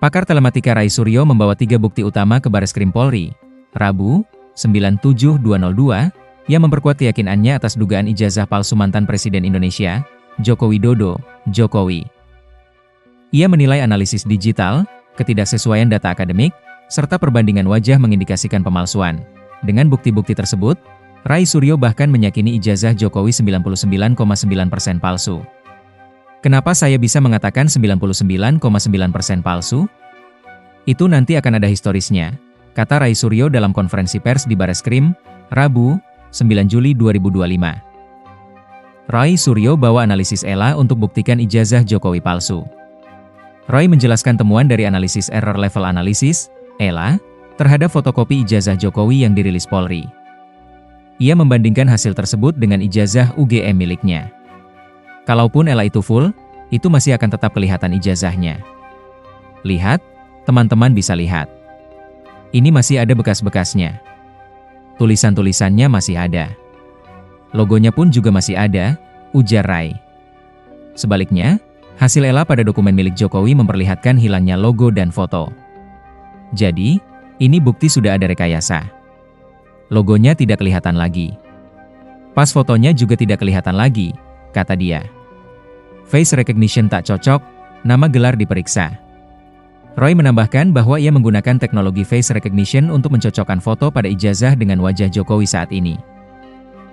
Pakar telematika Rai Suryo membawa 3 bukti utama ke Bareskrim Polri, Rabu, 9/7/2002, yang memperkuat keyakinannya atas dugaan ijazah palsu mantan Presiden Indonesia, Joko Widodo, Jokowi. Ia menilai analisis digital, ketidaksesuaian data akademik, serta perbandingan wajah mengindikasikan pemalsuan. Dengan bukti-bukti tersebut, Rai Suryo bahkan meyakini ijazah Jokowi 99,9% palsu. Kenapa saya bisa mengatakan 99,9% palsu? Itu nanti akan ada historisnya, kata Rai Suryo dalam konferensi pers di Bareskrim, Rabu, 9 Juli 2025. Rai Suryo bawa analisis ELA untuk buktikan ijazah Jokowi palsu. Roy menjelaskan temuan dari analisis error level analysis, ELA, terhadap fotokopi ijazah Jokowi yang dirilis Polri. Ia membandingkan hasil tersebut dengan ijazah UGM miliknya. Kalaupun ELA itu full, itu masih akan tetap kelihatan ijazahnya. Lihat, teman-teman bisa lihat. Ini masih ada bekas-bekasnya. Tulisan-tulisannya masih ada. Logonya pun juga masih ada, ujar Rai. Sebaliknya, hasil ELA pada dokumen milik Jokowi memperlihatkan hilangnya logo dan foto. Jadi, ini bukti sudah ada rekayasa. Logonya tidak kelihatan lagi. Pas fotonya juga tidak kelihatan lagi, kata dia. Face recognition tak cocok, nama gelar diperiksa. Roy menambahkan bahwa ia menggunakan teknologi face recognition untuk mencocokkan foto pada ijazah dengan wajah Jokowi saat ini.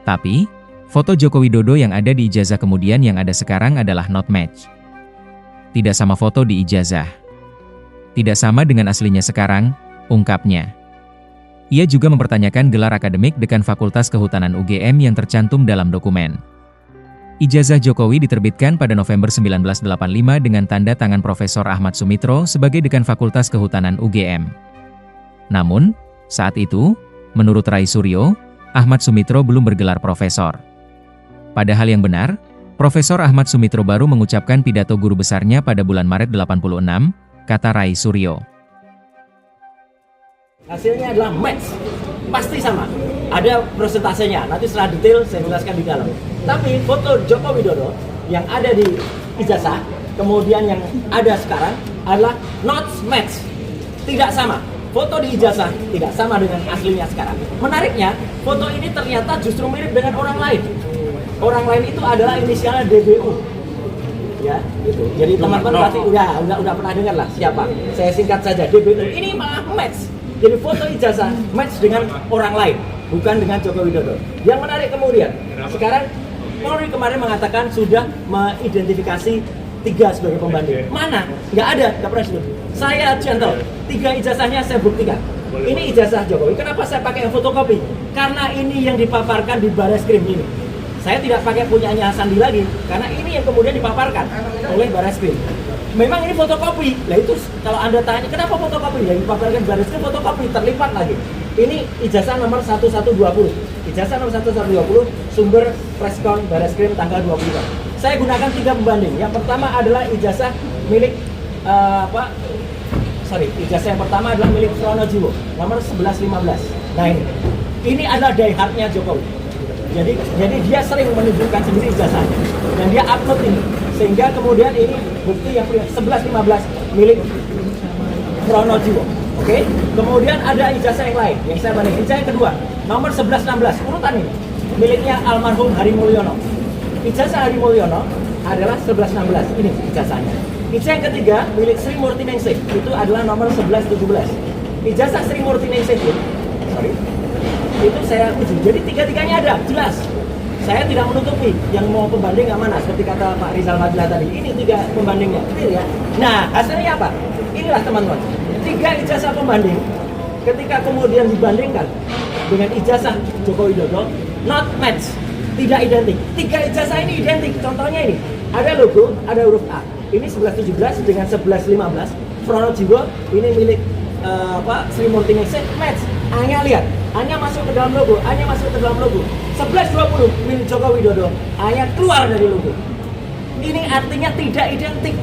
Tapi, foto Joko Widodo yang ada di ijazah kemudian yang ada sekarang adalah not match. Tidak sama foto di ijazah. Tidak sama dengan aslinya sekarang, ungkapnya. Ia juga mempertanyakan gelar akademik Dekan Fakultas Kehutanan UGM yang tercantum dalam dokumen. Ijazah Jokowi diterbitkan pada November 1985 dengan tanda tangan Profesor Ahmad Sumitro sebagai Dekan Fakultas Kehutanan UGM. Namun, saat itu, menurut Rai Suryo, Ahmad Sumitro belum bergelar profesor. Padahal yang benar, Profesor Ahmad Sumitro baru mengucapkan pidato guru besarnya pada bulan Maret 86, kata Rai Suryo. Hasilnya adalah match, pasti sama. Ada persentasenya, nanti setelah detail saya jelaskan di dalam. Tapi foto Joko Widodo yang ada di ijazah, kemudian yang ada sekarang adalah not match, tidak sama. Foto di ijazah tidak sama dengan aslinya sekarang. Menariknya, foto ini ternyata justru mirip dengan orang lain. Orang lain itu adalah inisialnya DBU. Ya, gitu. Jadi teman-teman pasti udah pernah dengar lah siapa. Saya singkat saja, DBU. Ini malah match. Jadi foto ijazah match dengan orang lain, bukan dengan Joko Widodo. Yang menarik kemudian, sekarang Polri kemarin mengatakan sudah mengidentifikasi 3 sebagai pembanding. Mana? Nggak ada, nggak pernah disebut. Saya contoh, 3 ijazahnya saya buktikan. Ini ijazah Jokowi. Kenapa saya pakai fotokopi? Karena ini yang dipaparkan di Bareskrim ini. Saya tidak pakai punyanya Sandi lagi, karena ini yang kemudian dipaparkan oleh Bareskrim. Memang ini fotokopi. Lah itu kalau Anda tanya kenapa fotokopi? Yang dipaparkan Bareskrim fotokopi terlipat lagi. Ini ijazah nomor 1120. Ijazah nomor 1120 sumber preskon Bareskrim tanggal 20. Saya gunakan 3 pembanding. Yang pertama adalah ijazah milik ijazah yang pertama adalah milik Pronojiwo nomor 1115. Nah ini adalah diehardnya Jokowi. Jadi dia sering menunjukkan sendiri ijazahnya dan dia upload ini, sehingga kemudian ini bukti yang 1115 milik Pronojiwo. Oke, kemudian ada ijazah yang lain yang saya bandingkan. Ijazah yang kedua nomor 1116 urutan ini miliknya almarhum Hari Mulyono. Ijazah Hari Mulyono adalah 1116, ini ijazahnya. Ijazah yang ketiga milik Sri Murti Ningsih, itu adalah nomor 1117. Ijazah Sri Murti Ningsih itu saya uji. Jadi 3-3-nya ada, jelas. Saya tidak menutupi yang mau pembanding yang mana, seperti kata Pak Rizal Madila tadi. Ini 3 pembandingnya, clear ya. Nah, hasilnya apa? Inilah teman-teman. 3 ijazah pembanding, ketika kemudian dibandingkan dengan ijazah Joko Widodo, not match, tidak identik. 3 ijazah ini identik. Contohnya ini, ada logo, ada huruf A. Ini 1117 dengan 1115. Pronojiwo ini milik Sri Murti Ningsih, match. A-nya lihat, A-nya masuk ke dalam logo, A-nya masuk ke dalam logo. 1120 milik Joko Widodo, A-nya keluar dari logo. Ini artinya tidak identik.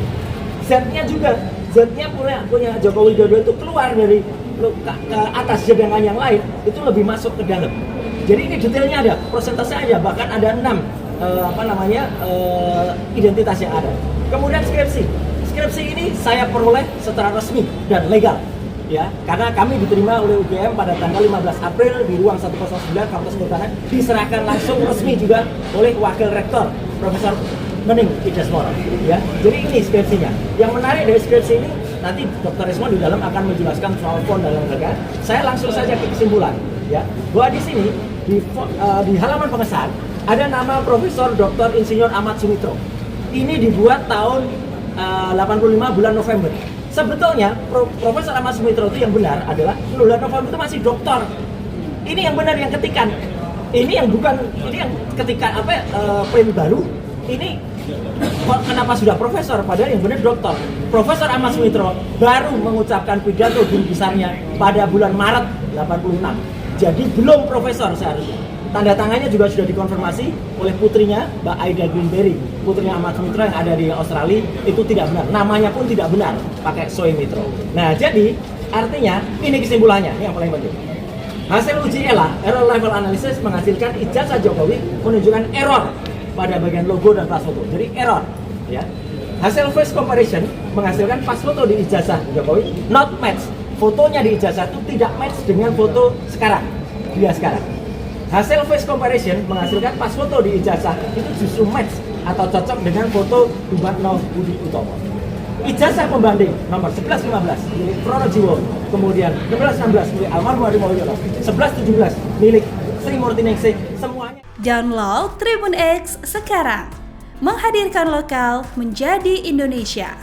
Z-nya juga, Z-nya punya Joko Widodo itu keluar dari ke atas, sedangkan yang lain itu lebih masuk ke dalam. Jadi ini detailnya ada, persentase aja, bahkan ada 6 identitas yang ada. Kemudian skripsi Skripsi ini saya peroleh secara resmi dan legal, ya, karena kami diterima oleh UGM pada tanggal 15 April di ruang 109 Fakultas Kehutanan, diserahkan langsung resmi juga oleh Wakil Rektor Profesor Mening Idasmoro, ya. Jadi ini skripsinya. Yang menarik dari skripsi ini, nanti Dr. Rismon di dalam akan menjelaskan soal font dan lain-lain. Saya langsung saja ke kesimpulan, ya, bahwa di sini di halaman pengesahan ada nama Profesor Dr. Insinyur Ahmad Sumitro. Ini dibuat tahun 85 bulan November. Sebetulnya Profesor Ahmad Sumitro itu yang benar adalah bulan November itu masih doktor. Ini yang benar yang ketikan. Ini yang bukan, ini yang ketikan print baru. Ini kenapa sudah profesor padahal yang benar doktor. Profesor Ahmad Sumitro baru mengucapkan pidato guru besarnya pada bulan Maret 86. Jadi belum profesor seharusnya. Tanda tangannya juga sudah dikonfirmasi oleh putrinya, Mbak Aida Greenberry, putrinya Ahmad Sumitro yang ada di Australia. Itu tidak benar, namanya pun tidak benar, pakai Sumitro. Nah, jadi artinya ini kesimpulannya, ini yang paling penting. Hasil uji ELA, Error Level Analysis, menghasilkan ijazah Jokowi menunjukkan error pada bagian logo dan pas foto. Jadi error, ya. Hasil face comparison menghasilkan pas foto di ijazah Jokowi not match. Fotonya di ijazah itu tidak match dengan foto sekarang, dia sekarang. Hasil face comparison menghasilkan pas foto di ijazah itu justru match atau cocok dengan foto Dumatno Budi Utomo. Ijazah pembanding nomor 1115 milik Pronojiwo, kemudian 1616 milik almarhum Hadi Mulyono, 1117 milik Sri Murti Ningsih, semuanya. Download Tribun X sekarang, menghadirkan lokal menjadi Indonesia.